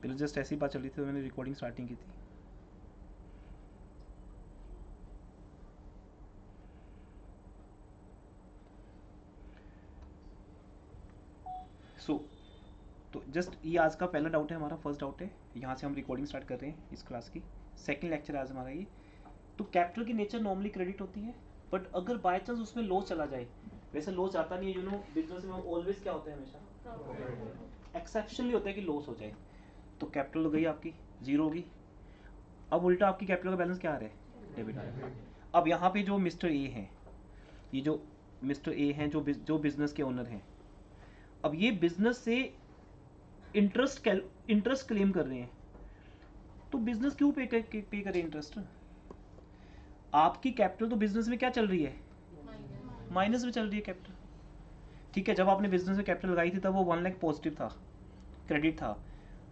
पहले जस्ट ऐसी बात चल रही थी तो मैंने रिकॉर्डिंग स्टार्टिंग की थी। सो तो जस्ट ये आज का पहला डाउट है, हमारा फर्स्ट डाउट है। यहाँ से हम रिकॉर्डिंग स्टार्ट कर रहे हैं इस क्लास की। सेकंड लेक्चर आज हमारा ये। तो कैपिटल की नेचर नॉर्मली क्रेडिट होती है, बट अगर बाय चांस उसमें लॉस चला जाए, वैसे लॉस आता नहीं है, यू नो बिजनेस में ऑलवेज क्या होता है, हमेशा एक्सेप्शनली होता है कि लॉस हो जाए। तो कैपिटल हो गई आपकी, जीरो होगी। अब उल्टा आपकी कैपिटल का बैलेंस क्या आ रहा है, डेबिट आ रहा है। अब यहाँ पे जो मिस्टर ए हैं, ये जो मिस्टर ए हैं जो बिजनेस के ओनर हैं, अब ये बिजनेस से इंटरेस्ट क्लेम कर रहे हैं। तो बिजनेस क्यों पे करे इंटरेस्ट? आपकी कैपिटल तो बिजनेस में क्या चल रही है, माइनस में चल रही है कैपिटल। ठीक है, जब आपने बिजनेस में कैपिटल लगाई थी तब वो 1 लाख पॉजिटिव था, क्रेडिट था,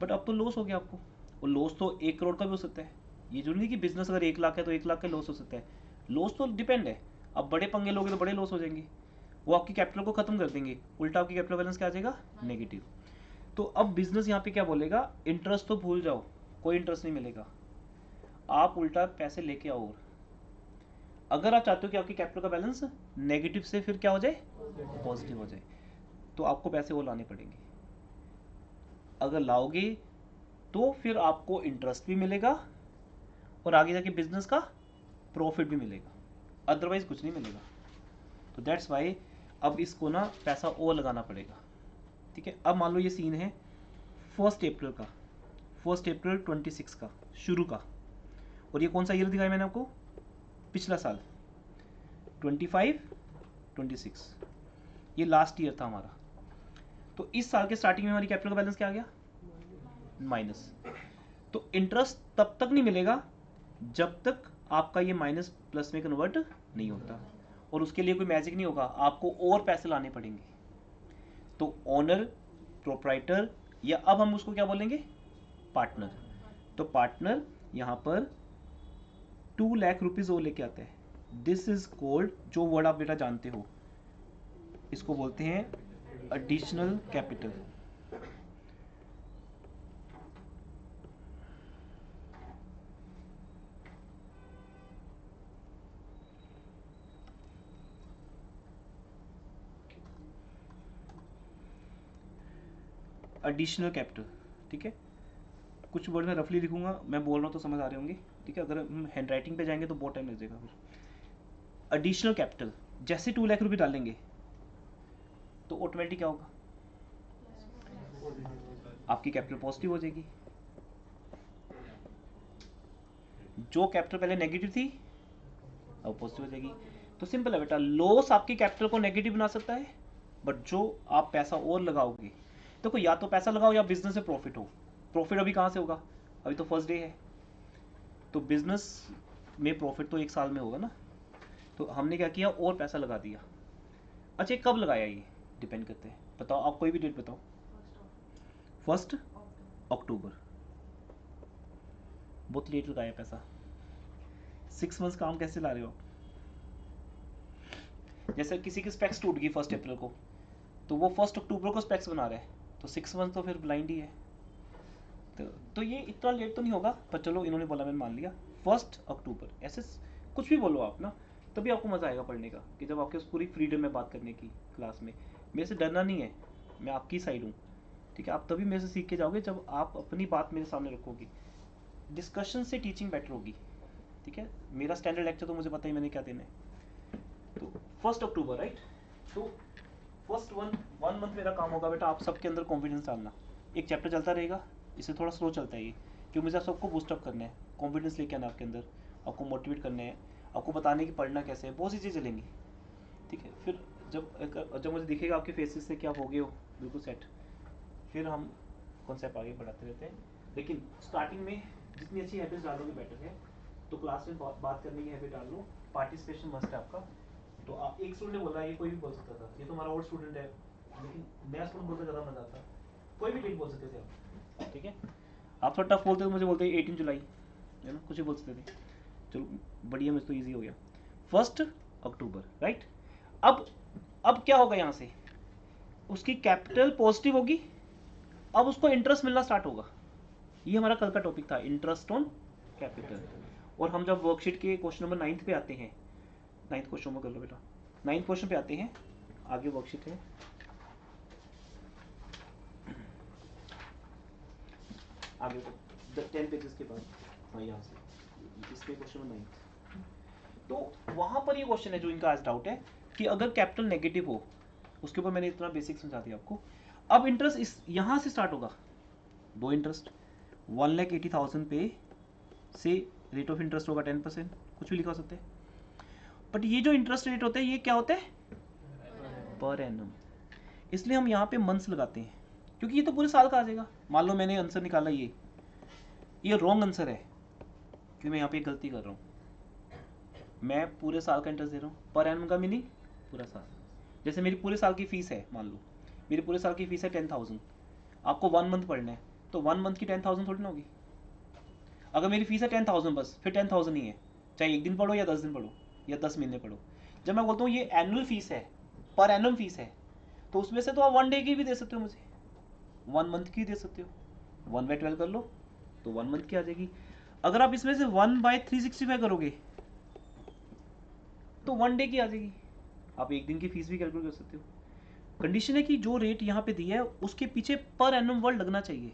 बट अब तो लॉस हो गया आपको। और लॉस तो 1 करोड़ का भी हो सकता है। ये जरूरी नहीं कि बिजनेस अगर 1 लाख है तो 1 लाख का लॉस हो सकता है। लॉस तो डिपेंड है, अब बड़े पंगे लोगे तो बड़े लॉस हो जाएंगे, वो आपकी कैपिटल को खत्म कर देंगे, उल्टा आपकी कैपिटल बैलेंस क्या आ जाएगा, नेगेटिव। तो अब बिजनेस यहाँ पे क्या बोलेगा, इंटरेस्ट तो भूल जाओ, कोई इंटरेस्ट नहीं मिलेगा, आप उल्टा पैसे लेके आओ। और अगर आप चाहते हो कि आपकी कैपिटल का बैलेंस नेगेटिव से फिर क्या हो जाए, पॉजिटिव हो जाए, तो आपको पैसे वो लाने पड़ेंगे। अगर लाओगे तो फिर आपको इंटरेस्ट भी मिलेगा और आगे जाके बिजनेस का प्रॉफिट भी मिलेगा, अदरवाइज कुछ नहीं मिलेगा। तो दैट्स वाई अब इसको ना पैसा और लगाना पड़ेगा। ठीक है, अब मान लो ये सीन है 1 अप्रैल का, 1 अप्रैल 26 का, शुरू का। और ये कौन सा ईयर दिखाया मैंने आपको, पिछला साल 25 26, ये लास्ट ईयर था हमारा। तो इस साल के स्टार्टिंग में हमारी कैपिटल का बैलेंस क्या आ गया, माइनस। तो इंटरेस्ट तब तक नहीं मिलेगा जब तक आपका ये माइनस प्लस में कन्वर्ट नहीं होता, और उसके लिए कोई मैजिक नहीं होगा, आपको और पैसे लाने पड़ेंगे। तो ओनर, प्रोप्राइटर, या अब हम उसको क्या बोलेंगे, पार्टनर। तो पार्टनर यहाँ पर 2 लाख रुपीज और लेके आता है। दिस इज कॉल्ड, जो वर्ड आप बेटा जानते हो, इसको बोलते हैं एडिशनल कैपिटल। एडिशनल कैपिटल, ठीक है। कुछ वर्ड में रफली लिखूंगा, मैं बोल रहा हूँ तो समझ आ रहे होंगे, ठीक है। अगर हम हैंड राइटिंग पे जाएंगे तो बहुत टाइम लग जाएगा फिर। एडिशनल कैपिटल, जैसे 2 लाख रुपये डालेंगे तो ऑटोमेटिक क्या होगा, आपकी कैपिटल पॉजिटिव हो जाएगी। जो कैपिटल पहले नेगेटिव थी अब पॉजिटिव हो जाएगी। तो सिंपल है बेटा, लॉस आपकी कैपिटल को नेगेटिव बना सकता है, बट जो आप पैसा और लगाओगे, देखो या तो पैसा लगाओ या बिजनेस से प्रॉफिट हो। प्रॉफिट अभी कहाँ से होगा, अभी तो फर्स्ट डे है, तो बिजनेस में प्रॉफिट तो 1 साल में होगा ना। तो हमने क्या किया, और पैसा लगा दिया। अच्छा, कब लगाया ये डिपेंड करते हैं, बताओ आप कोई भी डेट बताओ। 1 अक्टूबर, बहुत लेट लगाया पैसा। 6 मंथ्स काम कैसे ला रहे हो आप? जैसे किसी की स्पेक्स टूट गई 1 अप्रैल को, तो वो 1 अक्टूबर को स्पेक्स बना रहा है, तो 6 मंथ तो फिर ब्लाइंड ही है। तो ये इतना लेट तो नहीं होगा, पर चलो इन्होंने बोला, मैंने मान लिया 1 अक्टूबर। ऐसे कुछ भी बोलो आप ना, तभी आपको मज़ा आएगा पढ़ने का, कि जब आपके पूरी फ्रीडम है बात करने की क्लास में। मेरे से डरना नहीं है, मैं आपकी साइड हूँ, ठीक है। आप तभी मेरे से सीख के जाओगे जब आप अपनी बात मेरे सामने रखोगे। डिस्कशन से टीचिंग बेटर होगी, ठीक है। मेरा स्टैंडर्ड लेक्चर तो मुझे पता ही मैंने क्या देना है। तो 1 अक्टूबर, राइट। तो फर्स्ट वन मंथ मेरा काम होगा बेटा, आप सबके अंदर कॉन्फिडेंस डालना। एक चैप्टर चलता रहेगा, इससे थोड़ा स्लो चलता है ये, क्योंकि मुझे आप सबको बूस्टअप करना है, कॉन्फिडेंस लेके आना आपके अंदर, आपको मोटिवेट करना है, आपको बताने की पढ़ना कैसे है, बहुत सी चीज़ें चलेंगी, ठीक है। फिर जब मुझे दिखेगा आपके फेसेस से कि आप हो गए हो बिल्कुल सेट, फिर हम कॉन्सेप्ट आगे बढ़ाते रहते हैं। लेकिन स्टार्टिंग में जितनी अच्छी हैबिट्स डालोगे बेटर है। तो क्लास में बात करने की हैबिट डाल लो, पार्टिसिपेशन मस्ट है आपका। तो आप, एक स्टूडेंट ने बोला, ये कोई भी बोल सकता था, ये तो हमारा ओल्ड स्टूडेंट है, लेकिन नया स्टूडेंट बोलते ज़्यादा मजा आता, कोई भी डेट बोल सकते थे आप, ठीक है। आप थोड़ा टफ बोलते तो मुझे बोलते 18 जुलाई, है ना, कुछ भी बोल सकते थे। चलो बढ़िया, मुझे तो ईजी हो गया। 1 अक्टूबर, राइट। अब क्या होगा, यहाँ से उसकी कैपिटल पॉजिटिव होगी, अब उसको इंटरेस्ट मिलना स्टार्ट होगा। ये हमारा कल का टॉपिक था, इंटरेस्ट ऑन कैपिटल। और हम जब वर्कशीट के क्वेश्चन नंबर 9 पे आते हैं, 9th क्वेश्चन में कर लो बेटा, 9th क्वेश्चन पे आते हैं, आगे वर्कशीट है, आगे 10 पेजेस के बाद, हाँ यहाँ से इस पे क्वेश्चन नंबर 9। तो वहाँ पर ये क्वेश्चन है जो इनका आज डाउट है कि अगर कैपिटल नेगेटिव हो, उसके ऊपर मैंने इतना बेसिक समझा दिया आपको। अब इंटरेस्ट इस यहाँ से स्टार्ट होगा, दो इंटरेस्ट 1,80,000 पे से रेट ऑफ इंटरेस्ट होगा 10%, कुछ भी लिखा हो सकता है। बट ये जो इंटरेस्ट रेट होता है ये क्या होता है, पर एनम, इसलिए हम यहाँ पे मंथ्स लगाते हैं, क्योंकि ये तो पूरे साल का आ जाएगा। मान लो मैंने आंसर निकाला ये रॉन्ग आंसर है, क्योंकि मैं यहाँ पे गलती कर रहा हूँ, मैं पूरे साल का इंटरेस्ट दे रहा हूँ। पर एनम का मीनिंग पूरा साल। जैसे मेरी पूरे साल की फीस है, मान लो मेरी पूरे साल की फीस है 10,000, आपको 1 मंथ पढ़ना है, तो 1 मंथ की 10,000 थोड़ी ना होगी। अगर मेरी फीस है 10,000 बस, फिर 10,000 ही है, चाहे एक दिन पढ़ो या 10 दिन पढ़ो या 10 महीने पढ़ो। जब मैं बोलता हूँ ये एनुअल फीस है, पर एनम फीस है, तो उसमें से तो आप 1 डे की भी दे सकते हो मुझे, 1 मंथ की दे सकते हो, 1/12 कर लो तो 1 मंथ की आ जाएगी। अगर आप इसमें से 1/365 करोगे तो 1 डे की आ जाएगी, आप एक दिन की फीस भी कैलकुलेट कर सकते हो। कंडीशन है कि जो रेट यहाँ पे दिया है उसके पीछे पर एनम वर्ड लगना चाहिए।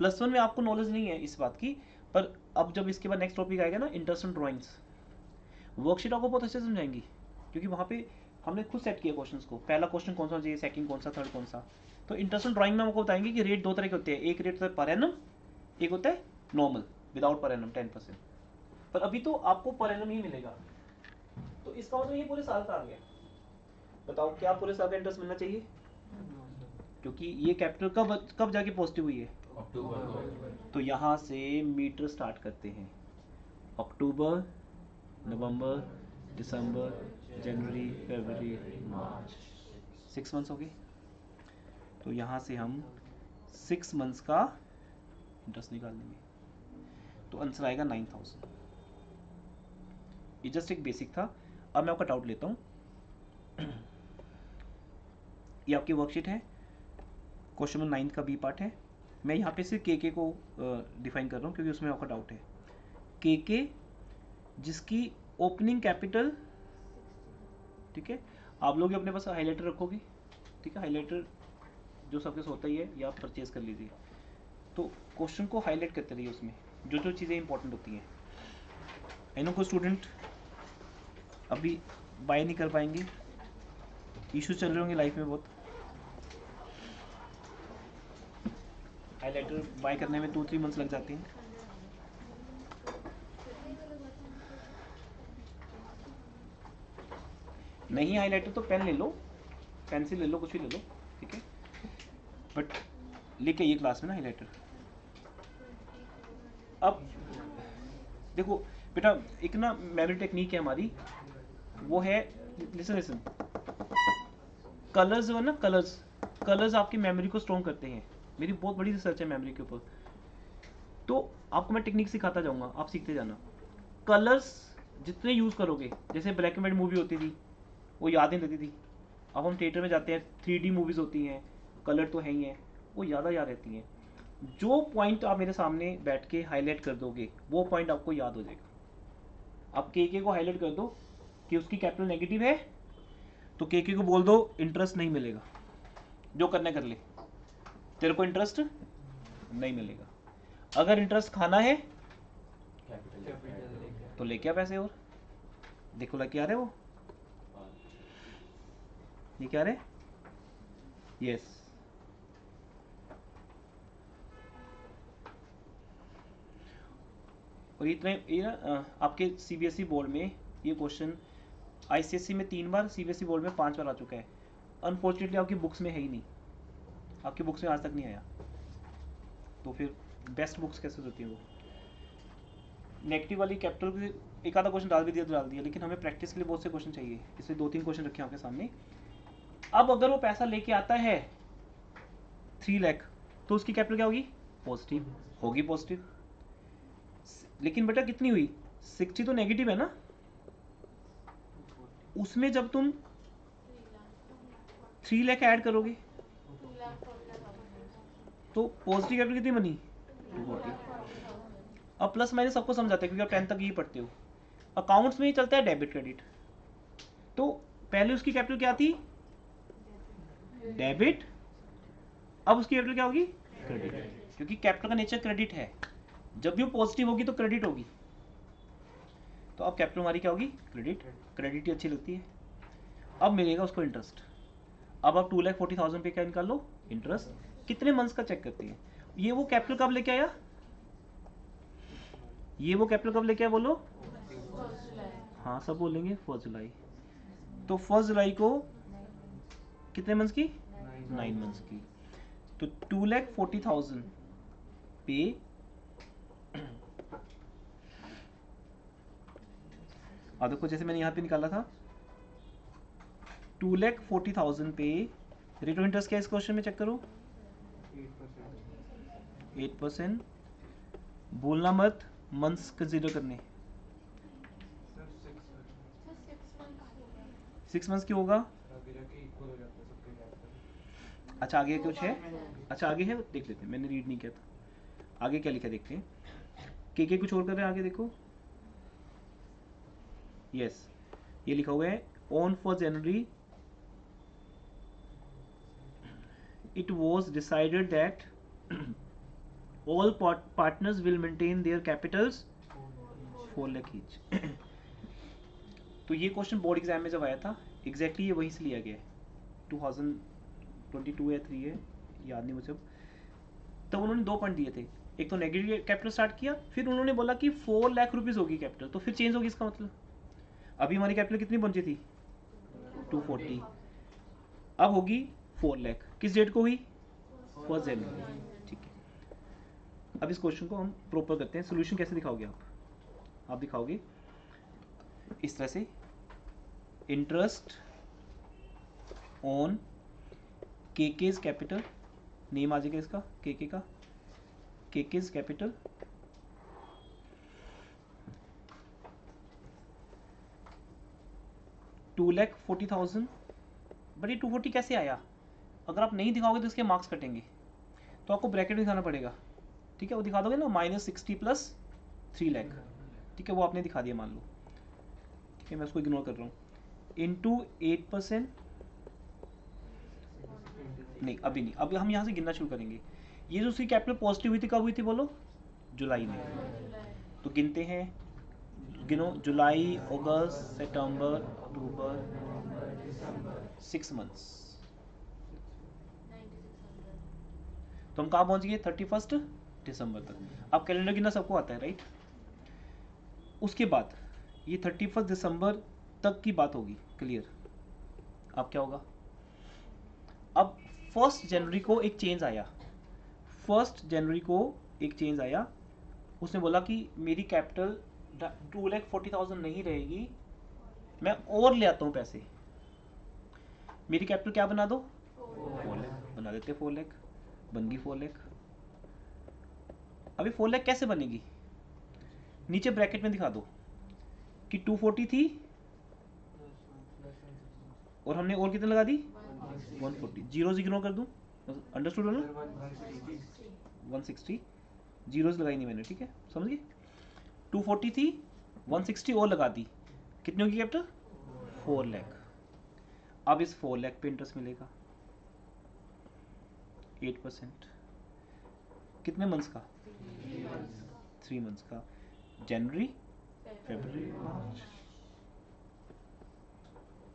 +1 में आपको नॉलेज नहीं है इस बात की, पर अब जब इसके बाद नेक्स्ट टॉपिक आएगा ना, इंटरेस्ट ऑन ड्राइंग्स, वर्कशीट आपको बहुत अच्छे से समझाएंगी, क्योंकि वहाँ पे हमने खुद सेट किया क्वेश्चंस को, पहला क्वेश्चन कौन सा चाहिए, सेकंड कौन सा, थर्ड कौन सा। तो इंटरेस्ट ऑन ड्राइंग में आपको बताएंगे कि रेट दो तरह के होते हैं, एक रेट होता है पर एनम, एक होता है नॉर्मल विदाउट पर एनम 10%। पर अभी तो आपको पर एनम ही मिलेगा, तो इसका मतलब ये पूरे साल का आ गया। बताओ क्या पूरे साल का इंटरेस्ट मिलना चाहिए, क्योंकि ये कैपिटल कब जाके पॉजिटिव हुई है, अक्टूबर। तो यहाँ से मीटर स्टार्ट करते हैं, अक्टूबर, नवंबर, दिसंबर, जनवरी, फरवरी, मार्च, 6 मंथ्स हो गए। तो यहाँ से हम 6 मंथ्स का इंटरेस्ट निकाल लेंगे, तो आंसर आएगा 9,000। ये जस्ट एक बेसिक था। अब मैं आपका डाउट लेता हूँ। ये आपकी वर्कशीट है, क्वेश्चन नंबर 9 का बी पार्ट है। मैं यहाँ पे सिर्फ के को डिफाइन कर रहा हूँ, क्योंकि उसमें आपका डाउट है। के जिसकी ओपनिंग कैपिटल, ठीक है, आप लोग अपने पास हाईलाइटर रखोगे, ठीक है, हाईलाइटर जो सबके होता ही है, या आप परचेज कर लीजिए। तो क्वेश्चन को हाईलाइट करते रहिए, उसमें जो जो चीज़ें इंपॉर्टेंट होती हैं। आई नो कोई स्टूडेंट अभी बाय नहीं कर पाएंगे, इश्यूज चल रहे होंगे लाइफ में बहुत। हाईलाइटर बाय करने में 2-3 मंथ्स लग जाते हैं। नहीं हाईलाइटर तो पेन ले लो, पेंसिल ले लो, कुछ भी ले लो, ठीक है, बट लेके ये क्लास में ना हाईलाइटर। अब देखो बेटा, एक ना मेमोरी टेक्निक है हमारी, वो है, लिसन, कलर्स जो है ना, कलर्स आपकी मेमोरी को स्ट्रॉन्ग करते हैं। मेरी बहुत बड़ी रिसर्च है मेमोरी के ऊपर, तो आपको मैं टेक्निक सिखाता जाऊंगा, आप सीखते जाना। कलर्स जितने यूज़ करोगे, जैसे ब्लैक एंड वाइट मूवी होती थी, वो याद नहीं रहती थी। अब हम थिएटर में जाते हैं, 3D मूवीज़ होती हैं, कलर तो है ही हैं, वो ज़्यादा याद रहती हैं। जो पॉइंट आप मेरे सामने बैठ के हाईलाइट कर दोगे, वो पॉइंट आपको याद हो जाएगा। आप के को हाईलाइट कर दो कि उसकी कैपिटल नेगेटिव है, तो के को बोल दो इंटरेस्ट नहीं मिलेगा, जो करने कर ले, तेरे को इंटरेस्ट नहीं मिलेगा। अगर इंटरेस्ट खाना है तो लेके आ पैसे, और देखो लेके आ रहे वो, ये क्या रहे, यस। और इतने ये ना आपके CBSE बोर्ड में ये क्वेश्चन, ICSE में 3 बार, CBSE बोर्ड में 5 बार आ चुका है। अनफॉर्चुनेटली आपकी बुक्स में है ही नहीं, आपकी बुक्स में आज तक नहीं आया, तो फिर बेस्ट बुक्स कैसे होती है वो। नेगेटिव वाली कैपिटल की एक आधा क्वेश्चन डाल भी दिया तो डाल दिया, लेकिन हमें प्रैक्टिस के लिए बहुत से क्वेश्चन चाहिए, इसलिए 2-3 क्वेश्चन रखे आपके सामने। अब अगर वो पैसा लेके आता है 3 लाख, तो उसकी कैपिटल क्या होगी, पॉजिटिव होगी, पॉजिटिव। लेकिन बेटा कितनी हुई, 60 तो नेगेटिव है ना, उसमें जब तुम 3 लाख ऐड करोगे तो पॉजिटिव कैपिटल कितनी बनी, 240। अब प्लस माइनस सबको समझ आता है क्योंकि आप 10 तक यही पढ़ते हो। अकाउंट्स में ही चलता है डेबिट क्रेडिट। तो पहले उसकी कैपिटल क्या थी? डेबिट। अब उसकी कैपिटल क्या होगी? क्रेडिट, क्योंकि कैपिटल का नेचर क्रेडिट है। जब भी वो पॉजिटिव होगी तो क्रेडिट होगी। तो अब कैपिटल हमारी क्या होगी? क्रेडिट। क्रेडिट ही अच्छी लगती है। अब मिलेगा उसको इंटरेस्ट। अब आप 2,40,000 पे क्या निकाल लो? इंटरेस्ट। कितने मंथ्स का चेक करते हैं? ये वो कैपिटल कब लेके आया? ये वो कैपिटल कब लेके आया बोलो? हाँ सब बोलेंगे 1 जुलाई। तो 1 जुलाई को कितने मंथ्स की? 9 मंथ्स की। तो 2,40,000 पे अब देखो जैसे मैंने यहाँ पे निकाला था 2,40,000 पे रेट ऑफ इंटरेस्ट क्या है इस क्वेश्चन में? चेक करो 8%। बोलना मत मंथ्स कंसीडर करने। 6 मंथ्स की होगा। अच्छा आगे कुछ है? अच्छा आगे है, देख लेते हैं, मैंने रीड नहीं किया था। आगे क्या लिखा देखते हैं। के कुछ और कर रहे हैं आगे देखो। यस ये लिखा हुआ है on 1 January it was decided that all partners will maintain their capitals 4 lakh each। तो ये क्वेश्चन बोर्ड एग्जाम में जब आया था एग्जैक्टली ये वहीं से लिया गया है। 2022 या 3 है, याद नहीं मुझे। तब उन्होंने 2 पॉइंट दिए थे। एक तो नेगेटिव कैपिटल स्टार्ट किया, फिर उन्होंने बोला कि 4 लाख रुपीज होगी कैपिटल, तो फिर चेंज होगी। इसका मतलब अभी हमारी कैपिटल कितनी पहुंची थी? 240। अब होगी 4 लाख। किस डेट को हुई? 1 जनवरी। ठीक है, अब इस क्वेश्चन को हम प्रॉपर करते हैं। सोल्यूशन कैसे दिखाओगे आप दिखाओगे इस तरह से, इंटरेस्ट ऑन केकेज कैपिटल, नेम आ जाएगा इसका केके का, केकेज कैपिटल $2,40,000। बट ये 240 कैसे आया? अगर आप नहीं दिखाओगे तो इसके मार्क्स कटेंगे, तो आपको ब्रैकेट दिखाना पड़ेगा। ठीक है, वो दिखा दोगे ना, -60 प्लस 3 लाख। ठीक है, वो आपने दिखा दिया मान लो। ठीक है, मैं उसको इग्नोर कर रहा हूँ। इंटू 8%, नहीं अभी नहीं, अभी हम यहाँ से गिनना शुरू करेंगे। ये जो उसकी कैपिटल पॉजिटिव हुई थी कब हुई थी बोलो? जुलाई में। तो गिनते हैं, गिनो, जुलाई, अगस्त, सितंबर, अक्टूबर, 6 मंथ्स। तो हम कहाँ पहुंच गए? 31 दिसंबर तक। अब कैलेंडर गिनना सबको आता है राइट? उसके बाद ये 31 दिसंबर तक की बात होगी, क्लियर? अब क्या होगा? अब 1 जनवरी को एक चेंज आया। 1 जनवरी को एक चेंज आया, उसने बोला कि मेरी कैपिटल 2,40,000 नहीं रहेगी, मैं और ले आता हूँ पैसे। मेरी कैपिटल क्या बना दो? 4 लाख बना देते। 4 लाख बन गई 4 लाख। अभी 4 लाख कैसे बनेगी? नीचे ब्रैकेट में दिखा दो कि 240 थी और हमने और कितने लगा दी? 140। जीरोस इग्नोर कर दूं? अंडरस्टूड हो ना? 160 जीरोस लगाई नहीं मैंने। ठीक है, समझ गए? 240 थी, 160 और लगा दी, कितनी होगी कैपिटल? 4 लाख। अब इस 4 लाख पे इंटरेस्ट मिलेगा 8%। कितने मंथ्स का? 3 मंथ्स का, जनवरी, फरवरी, मार्च।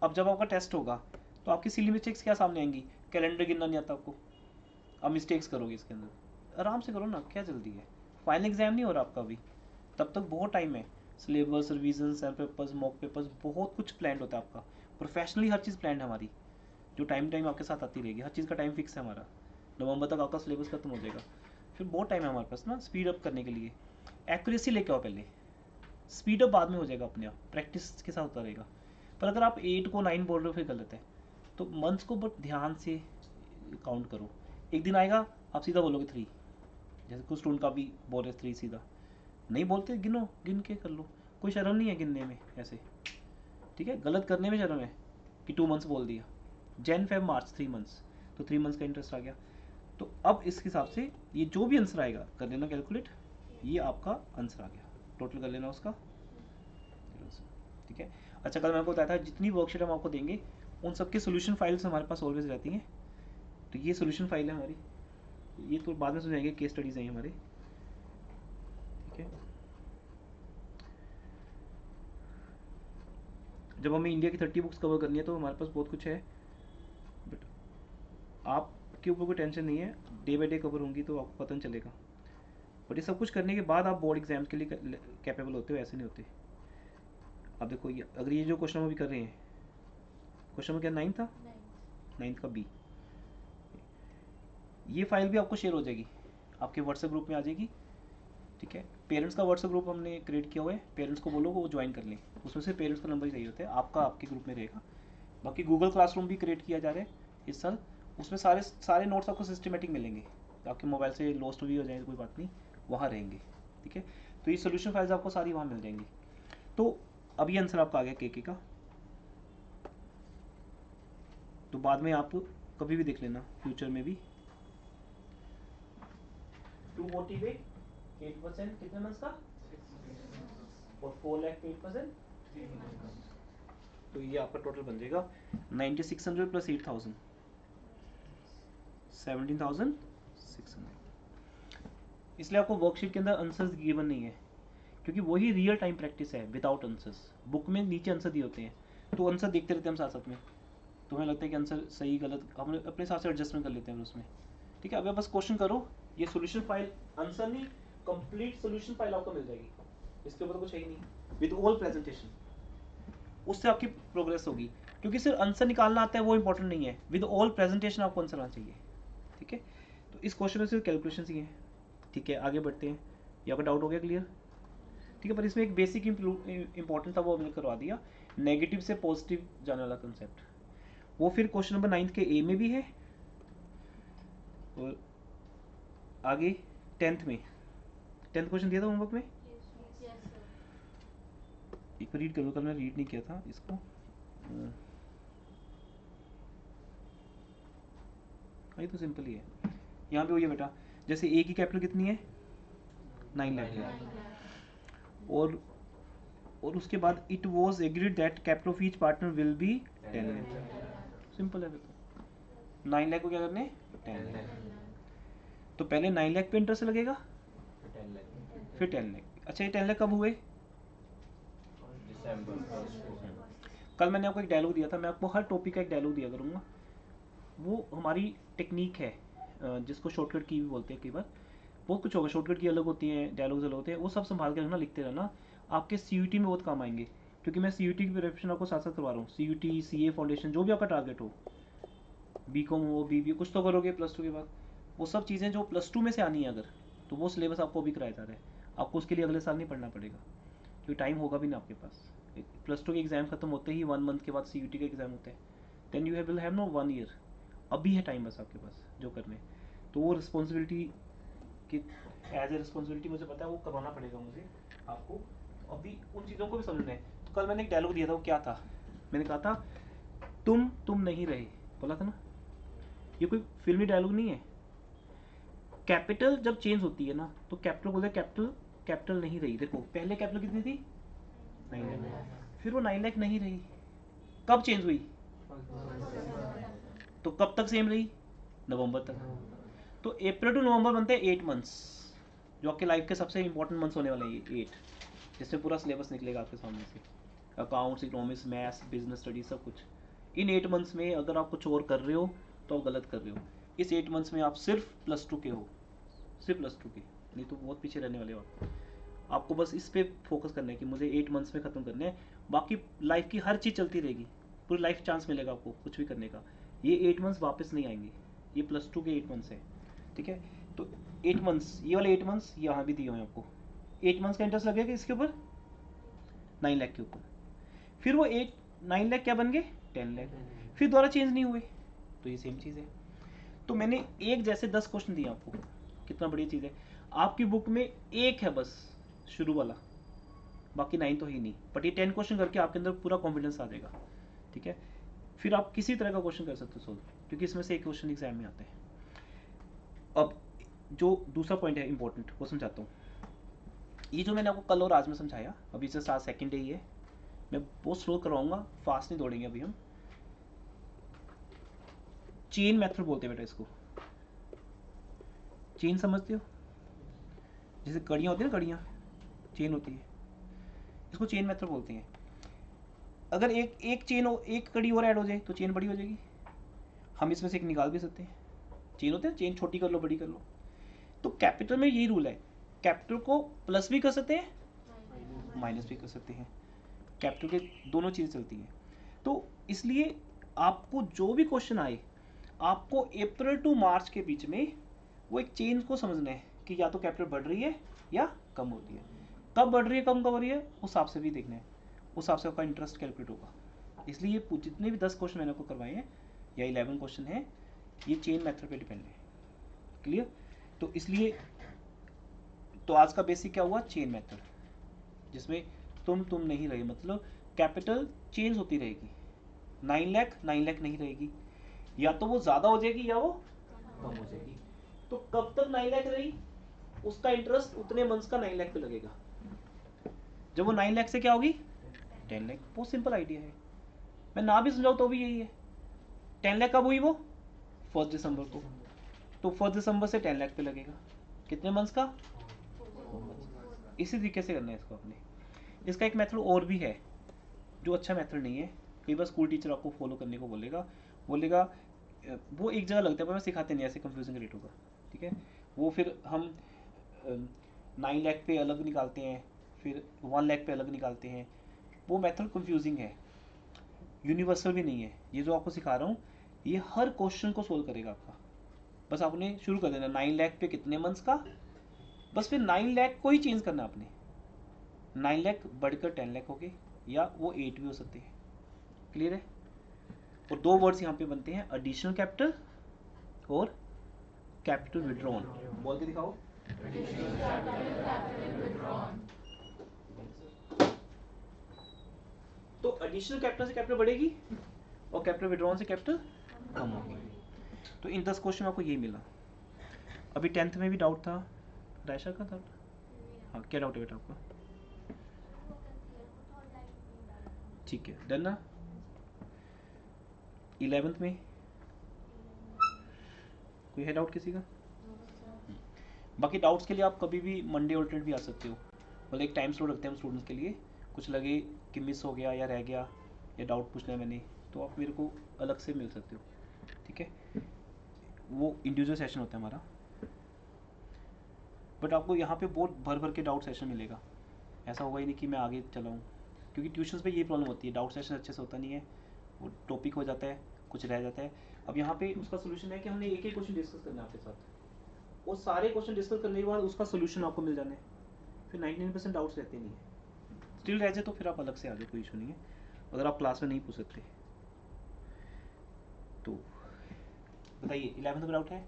अब जब आपका टेस्ट होगा तो आपकी सिली मिस्टेक्स क्या सामने आएंगी? कैलेंडर गिनना नहीं आता आपको, अब मिस्टेक्स करोगे इसके अंदर। आराम से करो ना, क्या जल्दी है? फाइनल एग्जाम नहीं हो रहा आपका अभी, तब तक बहुत टाइम है। Syllabus, revision, sample papers, mock papers, बहुत कुछ प्लान होता है आपका। प्रोफेशनली हर चीज़ प्लान है हमारी, जो टाइम आपके साथ आती रहेगी। हर चीज़ का टाइम फिक्स है हमारा। नवंबर तक आपका सिलेबस खत्म हो जाएगा, फिर बहुत टाइम है हमारे पास ना स्पीड अप करने के लिए। एक्यूरेसी लेके आओ पहले, स्पीड अप बाद में हो जाएगा अपने आप, प्रैक्टिस के साथ होता रहेगा। पर अगर आप 8 को 9 बोल रहे हो फिर गलत है। तो मंथ्स को बहुत ध्यान से काउंट करो। एक दिन आएगा आप सीधा बोलोगे 3, जैसे कुछ स्टूडेंट का भी बोल रहे 3 सीधा नहीं बोलते, गिनो, गिन के कर लो, कोई शर्म नहीं है गिनने में ऐसे। ठीक है, गलत करने में शर्म है कि 2 मंथ्स बोल दिया। जैन फेब मार्च 3 मंथ्स, तो 3 मंथ्स का इंटरेस्ट आ गया। तो अब इस हिसाब से ये जो भी आंसर आएगा कर लेना कैलकुलेट, ये आपका आंसर आ गया, टोटल कर लेना उसका। ठीक है। अच्छा, कल मैं आपको बताया था जितनी वर्कशीट हम आपको देंगे उन सबके सोल्यूशन फाइल्स हमारे पास ऑलवेज रहती हैं। तो ये सोल्यूशन फाइल है हमारी, ये तो बाद में समझाएंगे, केस स्टडीज हैं हमारे। ठीक है। जब हमें इंडिया की 30 बुक्स कवर करनी है तो हमारे पास बहुत कुछ है, बट आपके ऊपर कोई टेंशन नहीं है, डे बाई डे कवर होंगी तो आपको पता नहीं चलेगा। बट ये सब कुछ करने के बाद आप बोर्ड एग्जाम्स के लिए कैपेबल होते हो, ऐसे नहीं होते। अब देखो ये अगर ये जो क्वेश्चन हम अभी कर रहे हैं, क्वेश्चन में क्या 9 था, 9 का बी, ये फाइल भी आपको शेयर हो जाएगी, आपके व्हाट्सएप ग्रुप में आ जाएगी। ठीक है। पेरेंट्स का व्हाट्सएप ग्रुप हमने क्रिएट किया हुआ है, पेरेंट्स को बोलो वो ज्वाइन कर लें, उसमें से पेरेंट्स का नंबर ही चाहिए होता है, आपका आपके ग्रुप में रहेगा। बाकी गूगल क्लासरूम भी क्रिएट किया जा रहा है इस साल, उसमें सारे सारे नोट्स आपको सिस्टमेटिक मिलेंगे, आपके मोबाइल से लॉस्ट भी हो जाए तो कोई बात नहीं, वहाँ रहेंगे। ठीक है। तो ये सोल्यूशन फाइल्स आपको सारी वहाँ मिल जाएंगी। तो अब ये आंसर आपका आ गया के का, तो बाद में आप कभी भी देख लेना फ्यूचर में भी। 240 पे 8% कितने मंथ्स का, और 4 लाख पे 8%, तो ये आपका टोटल बन जाएगा 9600 प्लस 8000, 17600। इसलिए आपको वर्कशीट के अंदर आंसर्स गिवन नहीं है, क्योंकि वही रियल टाइम प्रैक्टिस है विदाउट आंसर्स। बुक में नीचे आंसर दिए होते हैं, तो आंसर देखते रहते हैं हम साथ साथ में, तो हमें लगता है कि आंसर सही गलत हम अपने हिसाब से एडजस्टमेंट कर लेते हैं उसमें। ठीक है। अब बस क्वेश्चन करो, ये सोल्यूशन फाइल, आंसर नहीं, कंप्लीट सोल्यूशन फाइल आपको मिल जाएगी, इसके ऊपर तो कुछ है ही नहीं, विद ऑल प्रेजेंटेशन, उससे आपकी प्रोग्रेस होगी। क्योंकि सिर्फ आंसर निकालना आता है वो इंपॉर्टेंट नहीं है, विद ऑल प्रेजेंटेशन आपको आंसर आना चाहिए। ठीक है। तो इस क्वेश्चन में सिर्फ कैलकुलेशन ही है। ठीक है, आगे बढ़ते हैं। ये आपका डाउट हो गया क्लियर? ठीक है। पर इसमें एक बेसिक इंपॉर्टेंट था, वो हमने करवा दिया, नेगेटिव से पॉजिटिव जाने वाला कंसेप्ट, वो फिर क्वेश्चन नंबर 9 के ए में भी है, और आगे 10th में, 10th क्वेश्चन दिया था होमवर्क में, एक रीड करो, कल मैंने रीड नहीं किया था इसको। ये तो सिंपल ही है, यहाँ पे वही है बेटा, जैसे ए की कैपिटल कितनी है, 9 लाख है, और उसके बाद it was agreed that capital of each partner will be 10 lakh. Simple है, 9 लाख को क्या करने, 10 लाख। तो पहले 9 लाख पे इंटरेस्ट लगेगा, फिर 10 लाख। अच्छा, ये 10 लाख कब हुए, कल मैंने आपको एक डायलॉग दिया था, मैं आपको हर टॉपिक का एक डायलॉग दिया करूँगा, वो हमारी टेक्निक है, जिसको शॉर्टकट की भी बोलते हैं कई बार, बहुत कुछ होगा, शॉर्टकट की अलग होती हैं, डायलॉग्स अलग होते हैं, वो सब संभाल के रखना, लिखते रहना, आपके सीयूटी में बहुत काम आएंगे, क्योंकि मैं सीयूटी की प्रिपरेशन आपको साथ साथ करवा रहा हूँ। सीयूटी, सीए फाउंडेशन, जो भी आपका टारगेट हो, बीकॉम हो, बीबीए, कुछ तो करोगे +2 के बाद, वो सब चीज़ें जो +2 में से आनी है अगर, तो वो सिलेबस आपको भी कराया जा रहा है, आपको उसके लिए अगले साल नहीं पढ़ना पड़ेगा, क्योंकि टाइम होगा भी ना आपके पास। +2 के एग्जाम खत्म होते ही 1 मंथ के बाद सीयूटी का एग्जाम होता है, then you will have no 1 year, अभी है टाइम बस आपके पास जो करने। तो वो रिस्पॉन्सिबिलिटी कि एज ए रिस्पॉन्सिबिलिटी मुझे पता है, वो करवाना पड़ेगा मुझे आपको, अभी उन चीज़ों को भी समझना है। तो कल मैंने एक डायलॉग दिया था, वो क्या था, मैंने कहा था तुम नहीं रहे, बोला था ना, ये कोई फिल्मी डायलॉग नहीं है। कैपिटल जब चेंज होती है ना, तो कैपिटल बोलते हैं कैपिटल, कैपिटल नहीं रही। देखो पहले कैपिटल कितनी थी, 9 लाख, फिर वो 9 लाख नहीं रही, कब चेंज हुई, तो कब तक सेम रही, नवंबर तक। तो अप्रैल टू नवंबर बनते हैं 8 मंथ्स, जो आपके लाइफ के सबसे इंपॉर्टेंट मंथ्स होने वाले हैं ये 8, जिसमें पूरा सिलेबस निकलेगा आपके सामने से, accounts, economics, maths, business studies, सब कुछ। इन 8 मंथ्स में अगर आप कुछ और कर रहे हो तो आप गलत कर रहे हो। इस 8 मंथ्स में आप सिर्फ +2 के हो, सिर्फ +2 के, नहीं तो बहुत पीछे रहने वाले हो आप। आपको बस इस पे फोकस करना है कि मुझे 8 मंथ्स में ख़त्म करना है, बाकी लाइफ की हर चीज़ चलती रहेगी, पूरी लाइफ चांस मिलेगा आपको कुछ भी करने का। ये 8 मंथ्स वापस नहीं आएंगे, ये +2 के 8 मंथ्स है। ठीक है। तो 8 मंथ्स, ये वाले 8 मंथ्स यहाँ भी दिए हुए हैं आपको, 8 मंथ्स का इंटरेस्ट लगेगा इसके ऊपर, 9 लाख के ऊपर, फिर वो 9 लाख क्या बन गए, 10 लाख, फिर दोबारा चेंज नहीं हुए, तो ये सेम चीज़ है। तो मैंने एक जैसे 10 क्वेश्चन दिए आपको, कितना बढ़िया चीज़ है। आपकी बुक में एक है बस शुरू वाला, बाकी 9 तो ही नहीं, बट ये 10 क्वेश्चन करके आपके अंदर पूरा कॉन्फिडेंस आ जाएगा। ठीक है। फिर आप किसी तरह का क्वेश्चन कर सकते हो सोल्व, क्योंकि इसमें से एक क्वेश्चन एग्जाम में आता है। अब जो दूसरा पॉइंट है इंपॉर्टेंट वो समझाता हूँ। ये जो मैंने आपको कल और आज में समझाया, अभी से 7 सेकेंड ही है, मैं बहुत स्लो करवाऊंगा, फास्ट नहीं दौड़ेंगे अभी हम। चेन मेथड बोलते हैं बेटा इसको। चेन समझते हो? जैसे कड़ियाँ होती है ना, कड़ियाँ चेन होती है, इसको चेन मेथड बोलते हैं। अगर एक चेन हो, एक कड़ी और ऐड हो जाए तो चेन बड़ी हो जाएगी। हम इसमें से एक निकाल भी सकते हैं। चेन होते हैं, चेन छोटी कर लो बड़ी कर लो। तो कैपिटल में यही रूल है, कैपिटल को प्लस भी कर सकते हैं माइनस भी कर सकते हैं, कैपिटल के दोनों चीज़ें चलती हैं। तो इसलिए आपको जो भी क्वेश्चन आए, आपको अप्रैल टू मार्च के बीच में वो एक चेंज को समझना है कि या तो कैपिटल बढ़ रही है या कम हो रही है। कब बढ़ रही है कब हो रही है उस हिसाब से भी देखना है, उस हिसाब से आपका इंटरेस्ट कैलकुलेट होगा। इसलिए जितने भी 10 क्वेश्चन मैंने आपको करवाए हैं या 11 क्वेश्चन हैं, ये चेन मेथड पे डिपेंड है। क्लियर? तो इसलिए तो आज का बेसिक क्या हुआ, चेन मेथड, जिसमें तुम नहीं रहे, मतलब कैपिटल चेंज होती रहेगी। 9 लाख नहीं रहेगी, या तो वो ज्यादा हो जाएगी या वो कम हो जाएगी। तो कब तक 9 लाख रही, उसका इंटरेस्ट उतने मंथ्स का 9 लाख पे लगेगा। जब वो 9 लाख से क्या होगी 10 लाख। बहुत सिंपल आइडिया है, मैं ना भी समझाऊं तो भी यही है। 10 लाख कब हुई वो 1 दिसंबर को, तो 1 दिसंबर से 10 लाख पे लगेगा। कितने मंथ्स का? 4 मंथ्स। इसी तरीके से करना है इसको अपने। इसका एक मेथड और भी है जो अच्छा मेथड नहीं है, कई बार स्कूल टीचर आपको फॉलो करने को बोलेगा वो एक जगह लगता है पर मैं सिखाते नहीं, ऐसे कंफ्यूजन क्रिएट होगा। ठीक है, वो फिर हम 9 लाख पे अलग निकालते हैं, फिर 1 लाख पे अलग निकालते हैं। वो मेथड कंफ्यूजिंग है, यूनिवर्सल भी नहीं है। ये जो आपको सिखा रहा हूँ ये हर क्वेश्चन को सोल्व करेगा आपका। बस आपने शुरू कर देना 9 लाख पे कितने मंथ्स का, बस फिर 9 लाख को ही चेंज करना आपने। 9 लाख बढ़कर 10 लाख हो गए, या वो 8 भी हो सकते हैं। क्लियर है? और 2 वर्ड्स यहाँ पे बनते हैं, एडिशनल कैपिटल और कैपिटल विड्रॉन। बोल के दिखाओ। तो एडिशनल कैपिटल से कैपिटल बढ़ेगी और कैपिटल विड्रॉन से कैपिटल कम होगी। तो इन 10 क्वेश्चन में आपको यही मिला। अभी 10th में भी डाउट था, रायशा का था। हाँ, क्या डाउट है बेटा आपका? ठीक है, डन ना। 11th में कोई है डाउट किसी का? बाकी डाउट्स के लिए आप कभी भी मंडे ऑल्टरनेट भी आ सकते हो, मतलब एक टाइम स्लॉट रखते हैं हम स्टूडेंट्स के लिए। कुछ लगे कि मिस हो गया या रह गया या डाउट पूछना है मैंने, तो आप मेरे को अलग से मिल सकते हो। ठीक है, वो इंडिविजुअल सेशन होता है हमारा, बट आपको यहाँ पे बहुत भर भर के डाउट सेशन मिलेगा। ऐसा होगा ही नहीं कि मैं आगे चलाऊँ, क्योंकि ट्यूशन्स पे ये प्रॉब्लम होती है, डाउट सेशन अच्छे से होता नहीं है, वो टॉपिक हो जाता है, कुछ रह जाता है। अब यहाँ पे उसका सोल्यूशन है कि हमने एक क्वेश्चन डिस्कस करना है आपके साथ, वो सारे क्वेश्चन डिस्कस करने के बाद उसका सोल्यूशन आपको मिल जाना है, फिर 99% डाउट्स रहते नहीं है। स्टिल रह जाए तो फिर आप अलग से आ जाओ, कोई इशू नहीं है, अगर आप क्लास में नहीं पूछ सकते तो। बताइए 11th में डाउट है?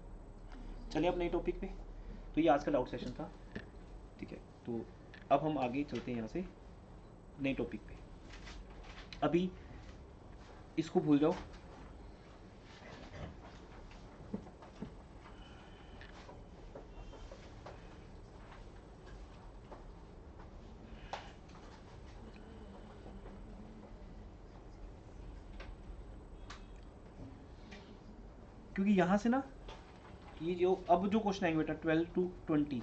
चलिए अब नए टॉपिक पे। तो ये आज का डाउट सेशन था। ठीक है, तो अब हम आगे चलते हैं यहाँ से नए टॉपिक पे। अभी इसको भूल जाओ, क्योंकि यहाँ से ना ये जो अब जो क्वेश्चन आएंगे बेटा 12 to 20,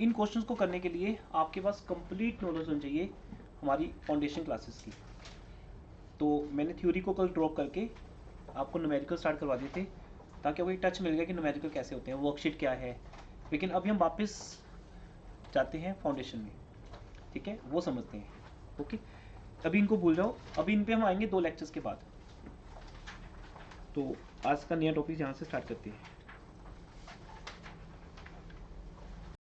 इन क्वेश्चंस को करने के लिए आपके पास कंप्लीट नॉलेज होनी चाहिए हमारी फाउंडेशन क्लासेस की। तो मैंने थ्योरी को कल ड्रॉप करके आपको न्यूमेरिकल स्टार्ट करवा दिए थे, ताकि आपको एक टच मिल गया कि न्यूमेरिकल कैसे होते हैं, वर्कशीट क्या है। लेकिन अभी हम वापस जाते हैं फाउंडेशन में, ठीक है, वो समझते हैं। ओके, अभी इनको भूल जाओ, अभी इन पे हम आएंगे 2 लेक्चर्स के बाद। तो आज का नया टॉपिक यहाँ से स्टार्ट करते हैं।